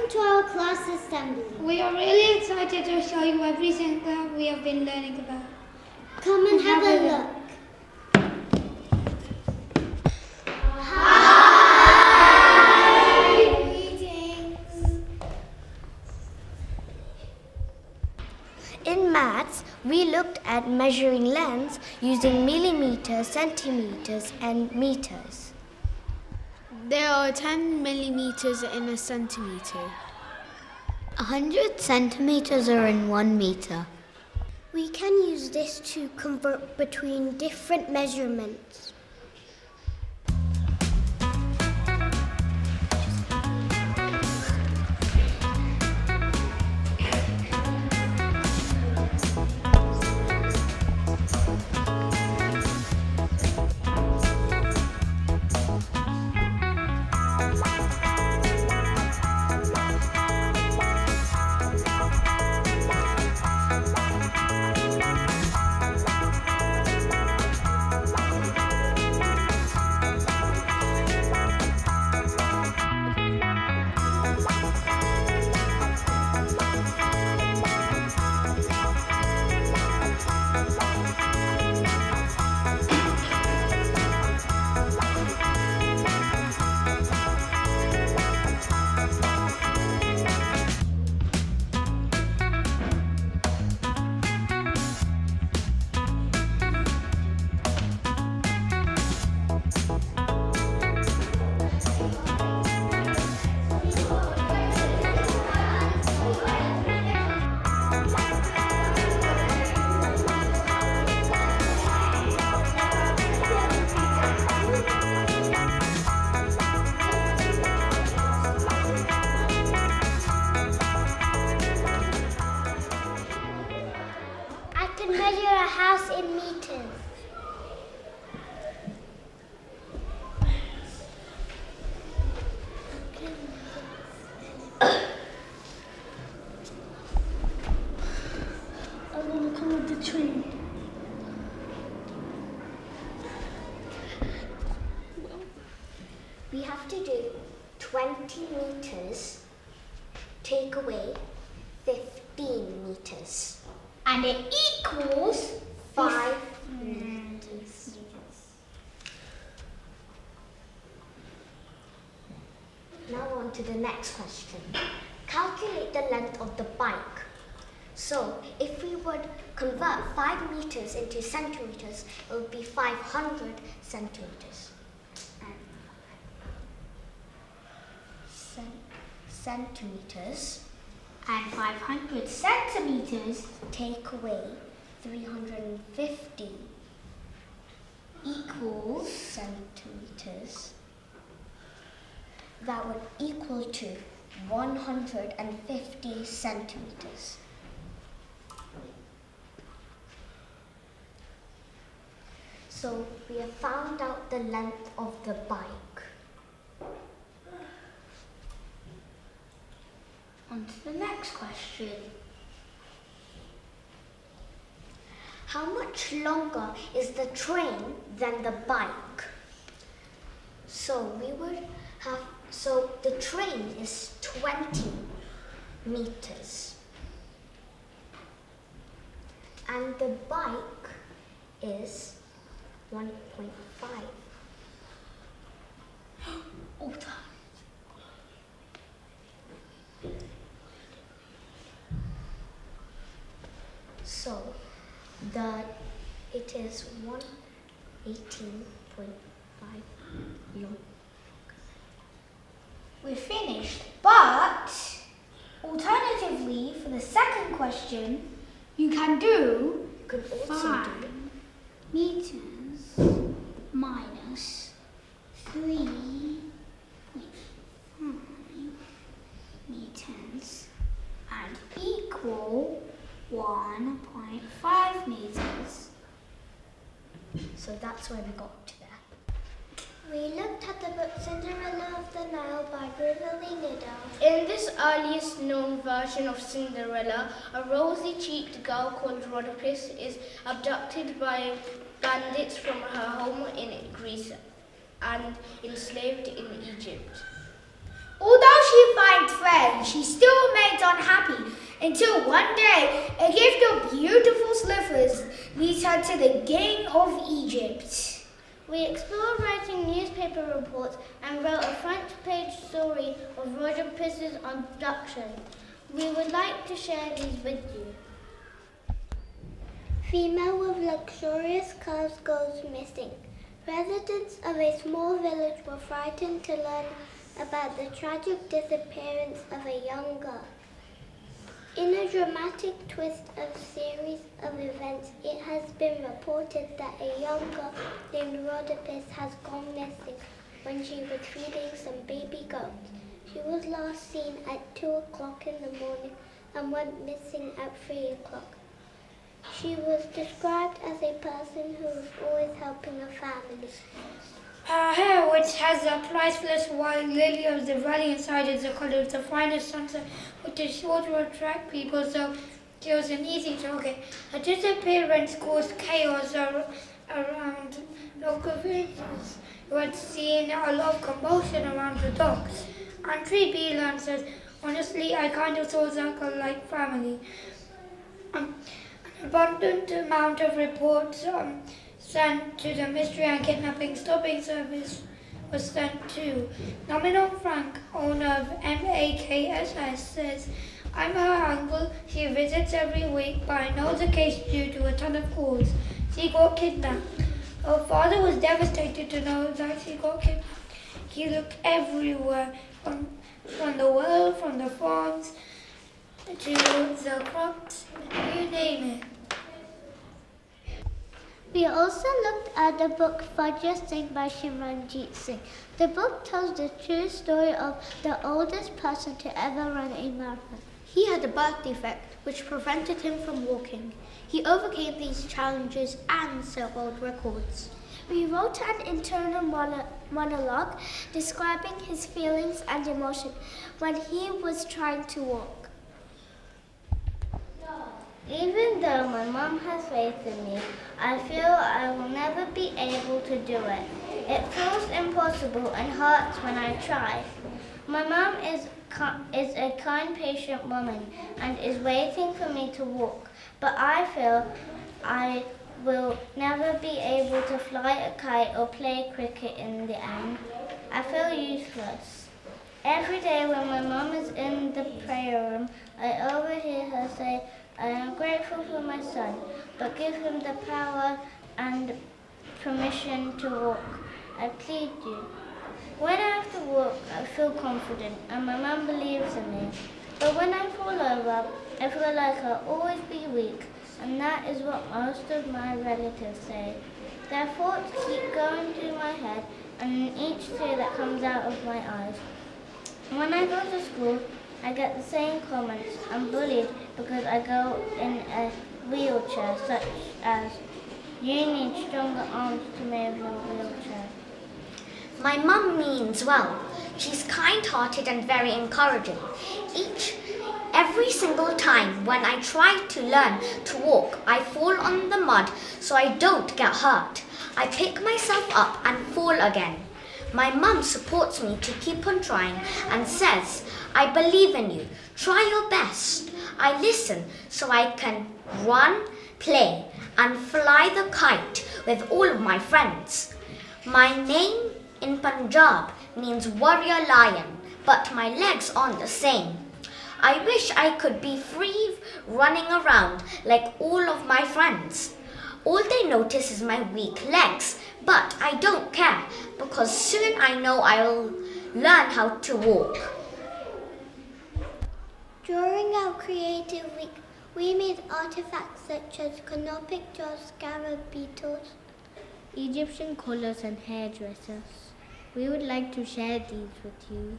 Welcome to our class assembly. We are really excited to show you everything that we have been learning about. Come and have a look. In maths, we looked at measuring lengths using millimeters, centimeters, and meters. There are 10 millimeters in a centimeter. 100 centimeters are in 1 meter. We can use this to convert between different measurements. I can measure a house in meters. I'm gonna come with the tree. We have to do 20 meters, take away 15 meters. And it equals 5 meters. Now on to the next question. Calculate the length of the bike. So if we would convert 5 meters into centimeters, it would be 500 centimeters. Centimeters. and 500 centimeters Take away 350 equals centimeters. That would equal to 150 centimeters. So we have found out the length of the bike. on to the next question. How much longer is the train than the bike? So the train is 20 meters. And the bike is 1.5. Oh, time. So it is 118.5 long. We're finished, but alternatively, for the second question, you can do You can also 5 do meters minus 3.5 meters and equal 1.5 meters. So that's where we got to there. We looked at the book Cinderella of the Nile by Beverly Nidal. In this earliest known version of Cinderella, a rosy-cheeked girl called Rhodopis is abducted by bandits from her home in Greece and enslaved in Egypt. Although she finds friends, she A gift of beautiful slippers leads her to the King of Egypt. We explored writing newspaper reports and wrote a front-page story of Roger Piss's abduction. We would like to share these with you. Female with luxurious cars goes missing. Residents of a small village were frightened to learn about the tragic disappearance of a young girl. In a dramatic twist of series of events, it has been reported that a young girl named Rhodopis has gone missing when she was feeding some baby goats. She was last seen at 2 o'clock in the morning and went missing at 3 o'clock. She was described as a person who was always helping a family. Her hair, which has a priceless white lily of the valley inside it, the color of the finest sunset, which is sure to attract people, so she was an easy target. Her disappearance caused chaos around local villagers who had seen a lot of commotion around the docks. Andre Beelan says, honestly, I kind of saw Zaka like family. An abundant amount of reports sent to the Mystery and Kidnapping Stopping Service was sent too. Nominal Frank, owner of MAKSS, says, I'm her uncle. She visits every week, but I know the case due to a ton of calls. She got kidnapped. Her father was devastated to know that she got kidnapped. He looked everywhere, from the world, from the farms to the crops, you name it. We also looked at the book Fajr Singh by Shimranjit Singh. The book tells the true story of the oldest person to ever run a marathon. He had a birth defect which prevented him from walking. He overcame these challenges and set world records. We wrote an internal monologue describing his feelings and emotion when he was trying to walk. Even though my mom has faith in me, I feel I will never be able to do it. It feels impossible and hurts when I try. My mom is a kind, patient woman and is waiting for me to walk, but I feel I will never be able to fly a kite or play cricket in the end. I feel useless. Every day when my mom is in the prayer room, I overhear her say, I am grateful for my son, but give him the power and permission to walk. I plead you. When I have to walk, I feel confident and my mum believes in me. But when I fall over, I feel like I'll always be weak, and that is what most of my relatives say. Their thoughts keep going through my head and each tear that comes out of my eyes. When I go to school, I get the same comments. I'm bullied because I go in a wheelchair, such as, you need stronger arms to move your wheelchair. My mum means well. She's kind-hearted and very encouraging. Every single time when I try to learn to walk, I fall on the mud so I don't get hurt. I pick myself up and fall again. My mum supports me to keep on trying and says, I believe in you. Try your best. I listen so I can run, play, and fly the kite with all of my friends. My name in Punjab means warrior lion, but my legs aren't the same. I wish I could be free running around like all of my friends. All they notice is my weak legs, but I don't care because soon I know I'll learn how to walk. During our creative week, we made artifacts such as canopic jars, scarab beetles, Egyptian collars and hairdressers. We would like to share these with you.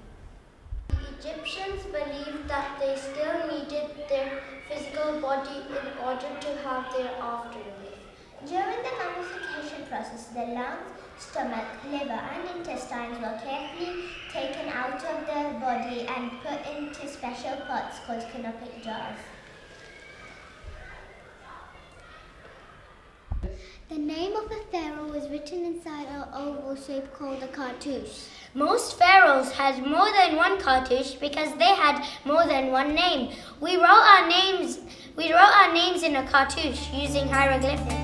The Egyptians believed that they still needed their physical body in order to have their afterlife. During the mummification process, the lungs, stomach, liver and intestines were carefully taken out of the body and put into special pots called canopic jars. The name of a pharaoh was written inside an oval shape called a cartouche. Most pharaohs had more than one cartouche because they had more than one name. We wrote our names We wrote our names in a cartouche using hieroglyphics.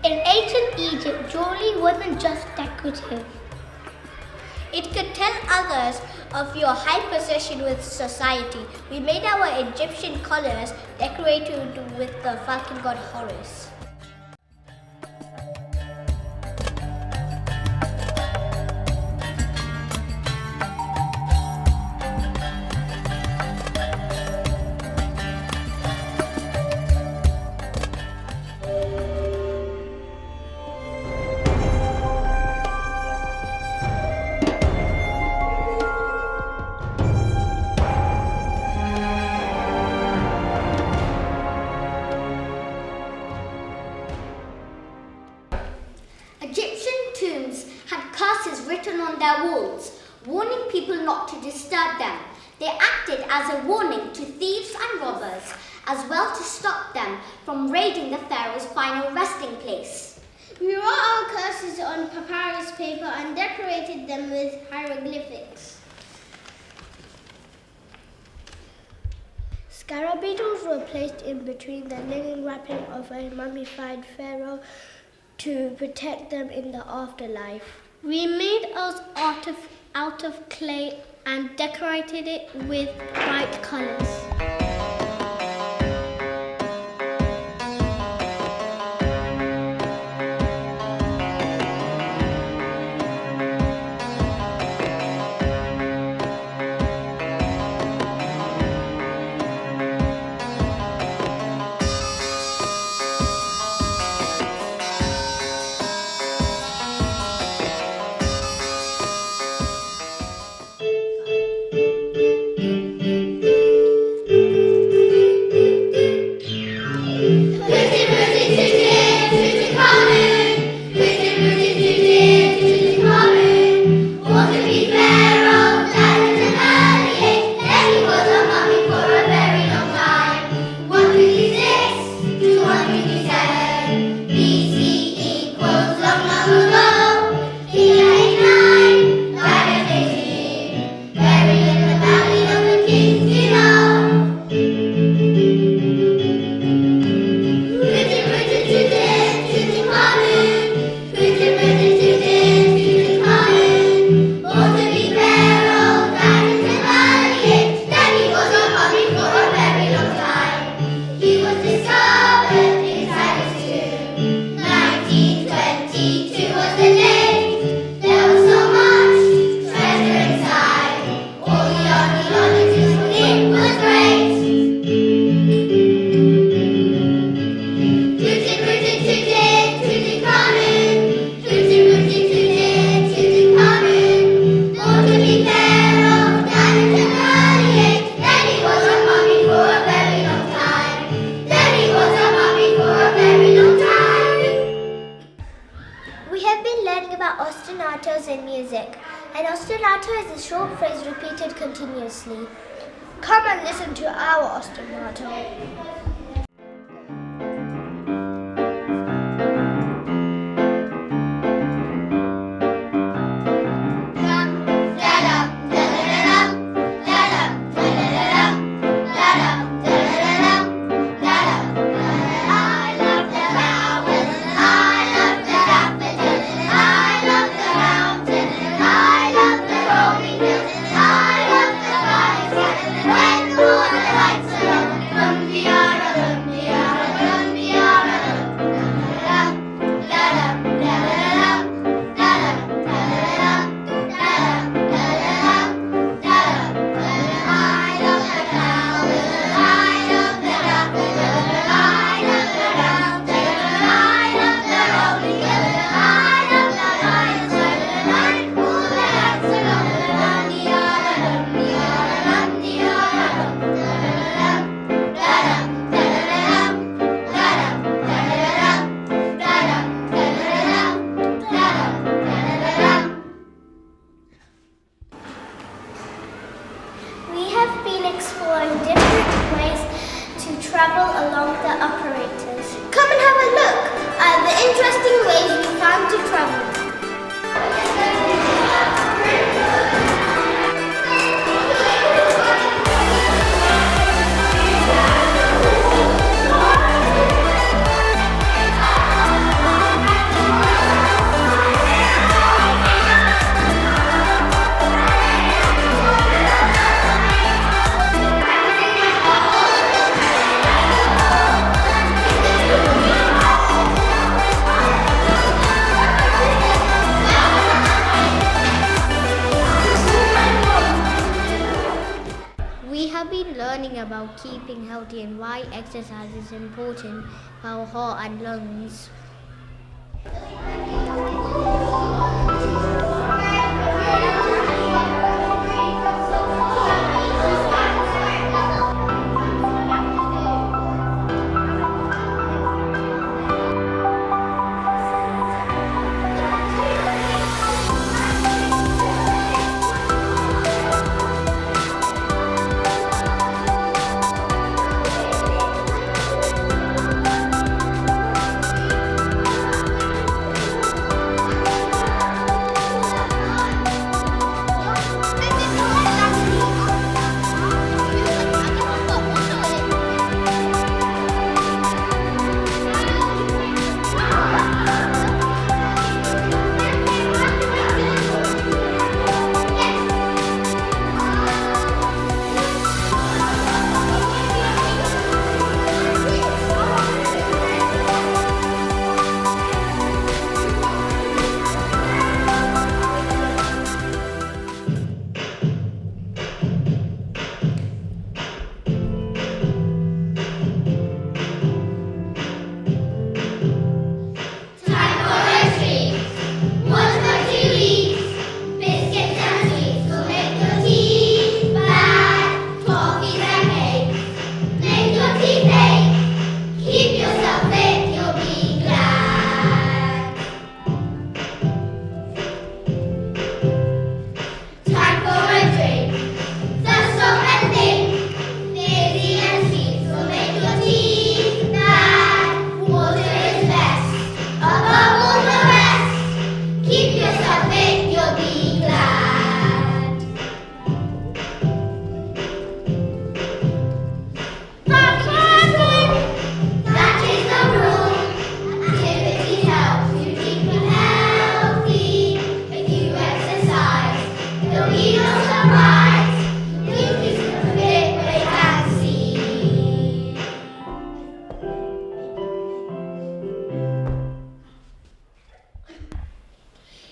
In ancient Egypt, jewelry wasn't just decorative. It could tell others of your high position with society. We made our Egyptian collars decorated with the falcon god Horus. Egyptian tombs had curses written on their walls, warning people not to disturb them. They acted as a warning to thieves and robbers, as well to stop them from raiding the pharaoh's final resting place. We wrote our curses on papyrus paper and decorated them with hieroglyphics. Scarab beetles were placed in between the linen wrapping of a mummified pharaoh to protect them in the afterlife. We made ours out of clay and decorated it with bright colours. ostinatos in music. An ostinato is a short phrase repeated continuously. Come and listen to our ostinato. travel along the operators. Come and have a look at the interesting ways we found to travel. We have been learning about keeping healthy and why exercise is important for our heart and lungs.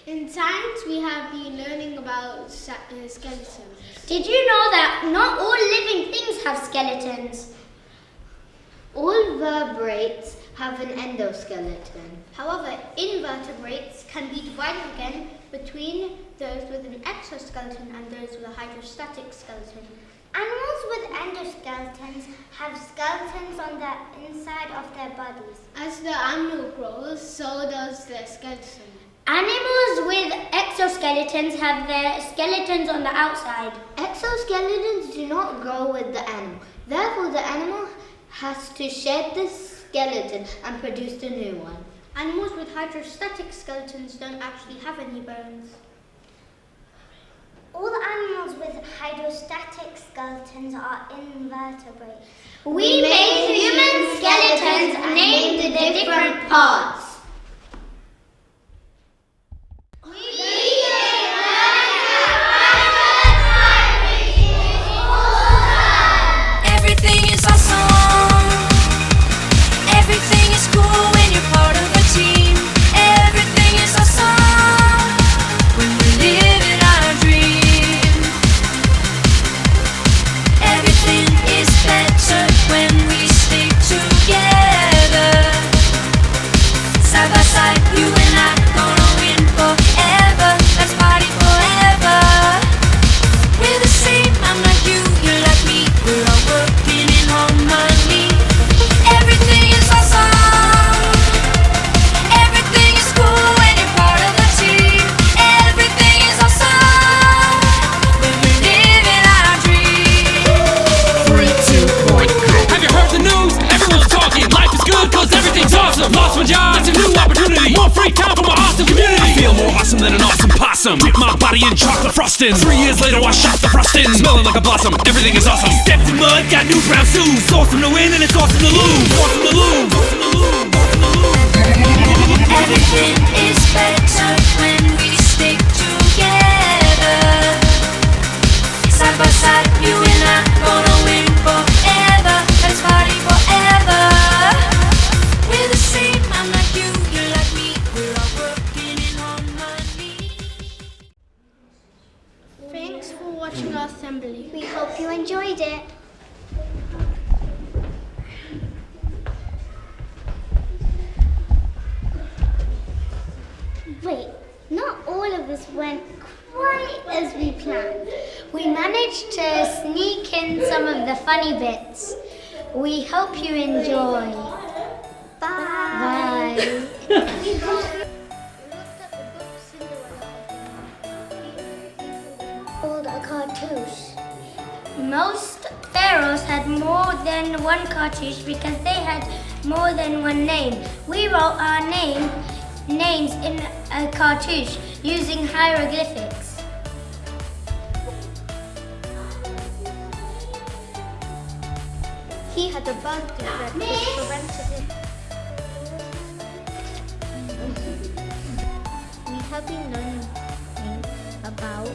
In science, we have been learning about skeletons. Did you know that not all living things have skeletons? All vertebrates have an endoskeleton. However, invertebrates can be divided again between those with an exoskeleton and those with a hydrostatic skeleton. Animals with endoskeletons have skeletons on the inside of their bodies. As the animal grows, so does their skeleton. Animals with exoskeletons have their skeletons on the outside. Exoskeletons do not grow with the animal. Therefore, the animal has to shed the skeleton and produce a new one. Animals with hydrostatic skeletons don't actually have any bones. All animals with hydrostatic skeletons are invertebrates. We made human skeletons and named the different parts. Everything is awesome. Everything is cool when you're part of a team. Everything is awesome when we're living our dream. Everything is better when we stick together. blossom. Dip my body in chocolate frosting. 3 years later I shot the frosting. Smelling like a blossom, everything is awesome. Stepped in mud, got new brown shoes. Awesome to win and it's awesome to lose. Awesome to lose. Awesome to lose. Awesome to lose. Everything is better when we stick together. Side by side, you and I gonna win forever. Let's party forever. We're the same, I'm like you, you're like me. We're all working in harmony. Thanks for watching our assembly. We hope you enjoyed it. Wait, not all of this went quite as we planned. We managed to sneak in some of the funny bits. We hope you enjoy. Bye. Called a cartouche. Most pharaohs had more than one cartouche because they had more than one name. We wrote our names in a cartouche using hieroglyphics. He had a birth defect which prevented him. We have been learning about